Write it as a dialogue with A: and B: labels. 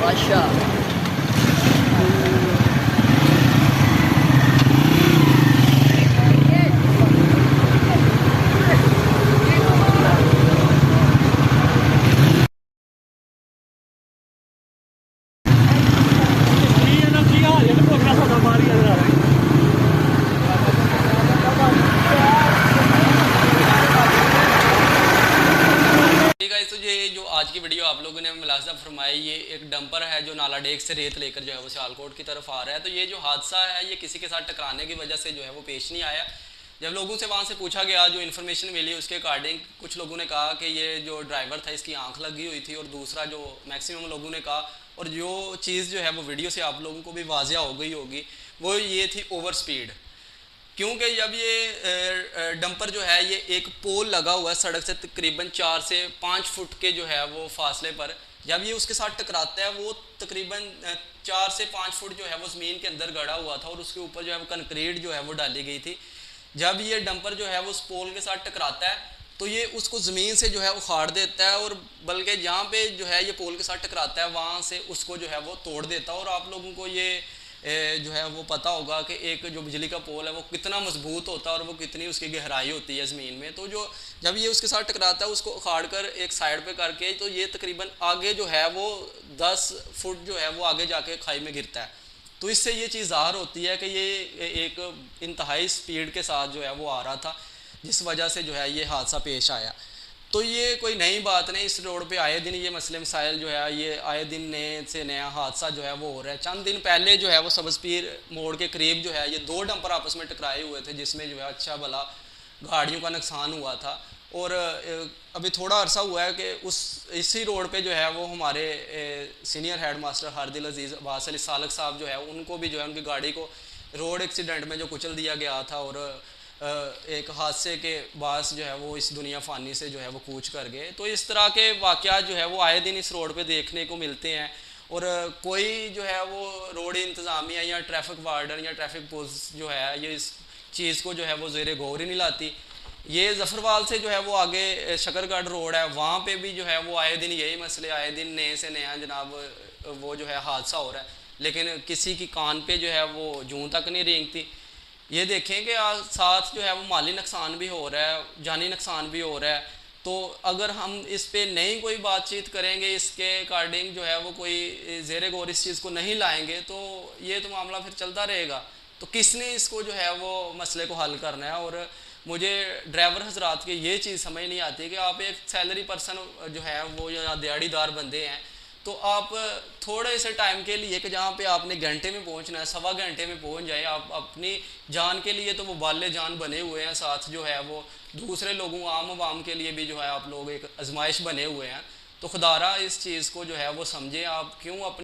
A: अच्छा
B: तो ये जो आज की वीडियो आप लोगों ने मुलाजा फरमाई, ये एक डंपर है जो नाला डेक से रेत लेकर जो है वो सियालकोट की तरफ आ रहा है। तो ये जो हादसा है ये किसी के साथ टकराने की वजह से जो है वो पेश नहीं आया। जब लोगों से वहाँ से पूछा गया, जो इन्फॉर्मेशन मिली उसके अकॉर्डिंग कुछ लोगों ने कहा कि ये जो ड्राइवर था इसकी आंख लगी हुई थी, और दूसरा जो मैक्सिमम लोगों ने कहा, और जो चीज़ जो है वो वीडियो से आप लोगों को भी वाजिया हो गई होगी, वो ये थी ओवर स्पीड। क्योंकि जब ये डंपर जो है ये एक पोल लगा हुआ है सड़क से तकरीबन 4 से 5 फुट के जो है वो फासले पर, जब ये उसके साथ टकराता है वो तकरीबन 4 से 5 फुट जो है वो ज़मीन के अंदर गड़ा हुआ था, और उसके ऊपर जो है वो कंक्रीट जो है वो डाली गई थी। जब ये डंपर जो है वो उस पोल के साथ टकराता है तो ये उसको ज़मीन से जो है उखाड़ देता है, और बल्कि जहाँ पे जो है ये पोल के साथ टकराता है वहाँ से उसको जो है वो तोड़ देता है। और आप लोगों को ये जो है वो पता होगा कि एक जो बिजली का पोल है वो कितना मजबूत होता है और वो कितनी उसकी गहराई होती है ज़मीन में। तो जो जब ये उसके साथ टकराता है उसको उखाड़ कर एक साइड पे करके, तो ये तकरीबन आगे जो है वो 10 फुट जो है वो आगे जाके खाई में गिरता है। तो इससे ये चीज़ ज़ाहिर होती है कि ये एक इंतहाई स्पीड के साथ जो है वो आ रहा था, जिस वजह से जो है ये हादसा पेश आया। तो ये कोई नई बात नहीं, इस रोड पे आए दिन ये मसले मसाइल जो है ये आए दिन नए से नया हादसा जो है वो हो रहा है। चंद दिन पहले जो है वो सब्ज़ पीर मोड़ के करीब जो है ये 2 डंपर आपस में टकराए हुए थे, जिसमें जो है अच्छा भला गाड़ियों का नुकसान हुआ था। और अभी थोड़ा अरसा हुआ है कि उस इसी रोड पे जो है वो हमारे सीनियर हेड मास्टर हारदिल अजीज़ अब्बास अली सालक साहब जो है उनको भी जो है उनकी गाड़ी को रोड एक्सीडेंट में जो कुचल दिया गया था, और एक हादसे के बास जो है वो इस दुनिया फ़ानी से जो है वो कूच कर गए। तो इस तरह के वाक़यात जो है वो आए दिन इस रोड पे देखने को मिलते हैं, और कोई जो है वो रोड इंतज़ामिया या ट्रैफिक वार्डन या ट्रैफिक पुलिस जो है ये इस चीज़ को जो है वो ज़ेरे गौर ही नहीं लाती। ये जफरवाल से जो है वो आगे शकरगढ़ रोड है, वहाँ पे भी जो है वो आए दिन यही मसले, आए दिन नए से नया जनाब वो जो है हादसा हो रहा है, लेकिन किसी की कान पे जो है वो जूं तक नहीं रेंगती। ये देखें कि साथ जो है वो माली नुकसान भी हो रहा है, जानी नुकसान भी हो रहा है। तो अगर हम इस पे नई कोई बातचीत करेंगे, इसके अकॉर्डिंग जो है वो कोई ज़ेरे गौर इस चीज़ को नहीं लाएंगे, तो ये तो मामला फिर चलता रहेगा। तो किसने इसको जो है वो मसले को हल करना है। और मुझे ड्राइवर हजरात की ये चीज़ समझ नहीं आती कि आप एक सैलरी पर्सन जो है वो या दिहाड़ीदार बंदे हैं, तो आप थोड़े से टाइम के लिए कि जहाँ पे आपने घंटे में पहुँचना है, सवा घंटे में पहुँच जाए। आप अपनी जान के लिए तो वो बाले जान बने हुए हैं, साथ जो है वो दूसरे लोगों आम आवाम के लिए भी जो है आप लोग एक आजमाइश बने हुए हैं। तो खुदारा इस चीज़ को जो है वो समझें। आप क्यों अपने